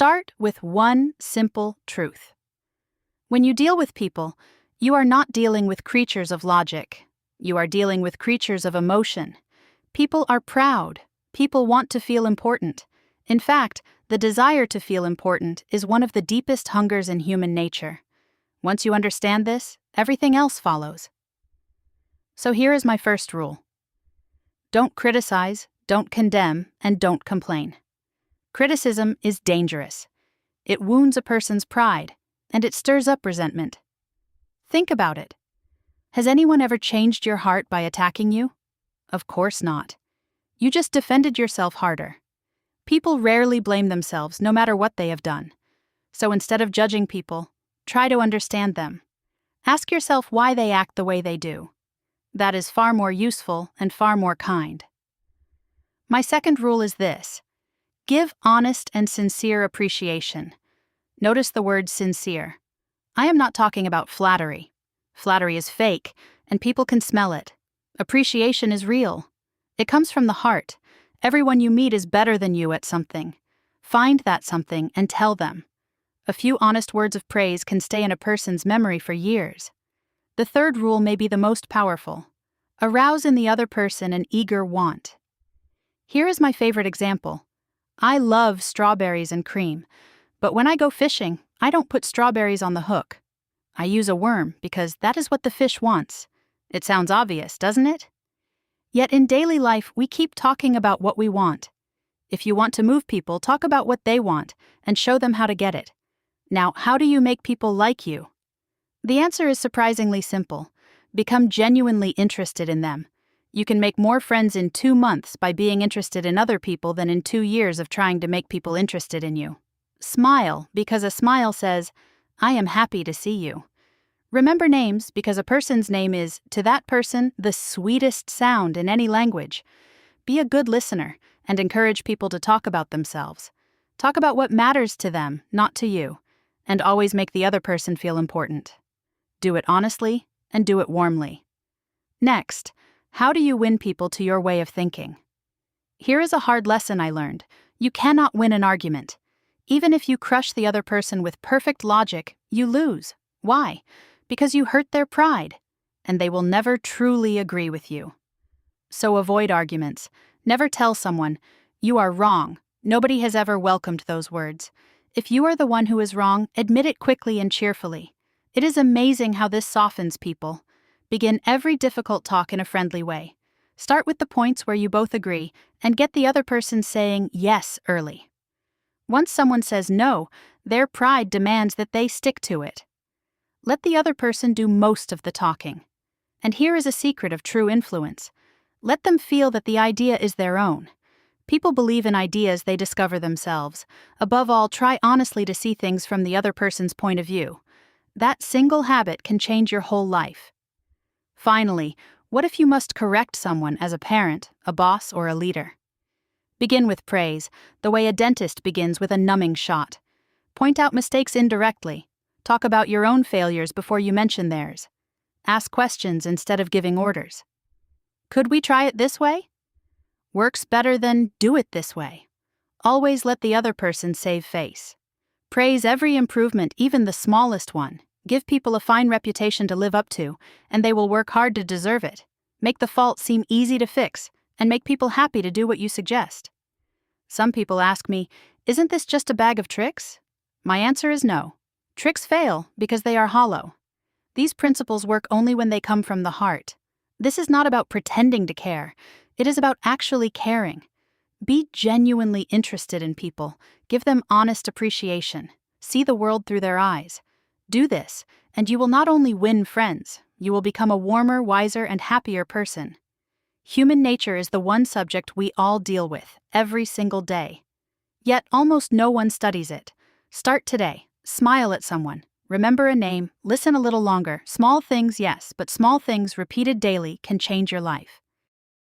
Start with one simple truth. When you deal with people, you are not dealing with creatures of logic. You are dealing with creatures of emotion. People are proud. People want to feel important. In fact, the desire to feel important is one of the deepest hungers in human nature. Once you understand this, everything else follows. So here is my first rule. Don't criticize, don't condemn, and don't complain. Criticism is dangerous. It wounds a person's pride, and it stirs up resentment. Think about it. Has anyone ever changed your heart by attacking you? Of course not. You just defended yourself harder. People rarely blame themselves, no matter what they have done. So instead of judging people, try to understand them. Ask yourself why they act the way they do. That is far more useful and far more kind. My second rule is this. Give honest and sincere appreciation. Notice the word sincere. I am not talking about flattery. Flattery is fake, and people can smell it. Appreciation is real. It comes from the heart. Everyone you meet is better than you at something. Find that something and tell them. A few honest words of praise can stay in a person's memory for years. The third rule may be the most powerful. Arouse in the other person an eager want. Here is my favorite example. I love strawberries and cream, but when I go fishing, I don't put strawberries on the hook. I use a worm because that is what the fish wants. It sounds obvious, doesn't it? Yet in daily life, we keep talking about what we want. If you want to move people, talk about what they want and show them how to get it. Now, how do you make people like you? The answer is surprisingly simple. Become genuinely interested in them. You can make more friends in 2 months by being interested in other people than in 2 years of trying to make people interested in you. Smile, because a smile says, I am happy to see you. Remember names, because a person's name is, to that person, the sweetest sound in any language. Be a good listener and encourage people to talk about themselves. Talk about what matters to them, not to you, and always make the other person feel important. Do it honestly and do it warmly. Next, how do you win people to your way of thinking? Here is a hard lesson I learned. You cannot win an argument. Even if you crush the other person with perfect logic, you lose. Why? Because you hurt their pride, and they will never truly agree with you. So avoid arguments. Never tell someone, you are wrong. Nobody has ever welcomed those words. If you are the one who is wrong, admit it quickly and cheerfully. It is amazing how this softens people. Begin every difficult talk in a friendly way. Start with the points where you both agree and get the other person saying yes early. Once someone says no, their pride demands that they stick to it. Let the other person do most of the talking. And here is a secret of true influence. Let them feel that the idea is their own. People believe in ideas they discover themselves. Above all, try honestly to see things from the other person's point of view. That single habit can change your whole life. Finally, what if you must correct someone as a parent, a boss, or a leader? Begin with praise, the way a dentist begins with a numbing shot. Point out mistakes indirectly. Talk about your own failures before you mention theirs. Ask questions instead of giving orders. Could we try it this way? Works better than do it this way. Always let the other person save face. Praise every improvement, even the smallest one. Give people a fine reputation to live up to, and they will work hard to deserve it. Make the fault seem easy to fix, and make people happy to do what you suggest. Some people ask me, isn't this just a bag of tricks? My answer is no. Tricks fail because they are hollow. These principles work only when they come from the heart. This is not about pretending to care. It is about actually caring. Be genuinely interested in people. Give them honest appreciation. See the world through their eyes. Do this, and you will not only win friends, you will become a warmer, wiser, and happier person. Human nature is the one subject we all deal with, every single day. Yet almost no one studies it. Start today. Smile at someone. Remember a name. Listen a little longer. Small things, yes, but small things repeated daily can change your life.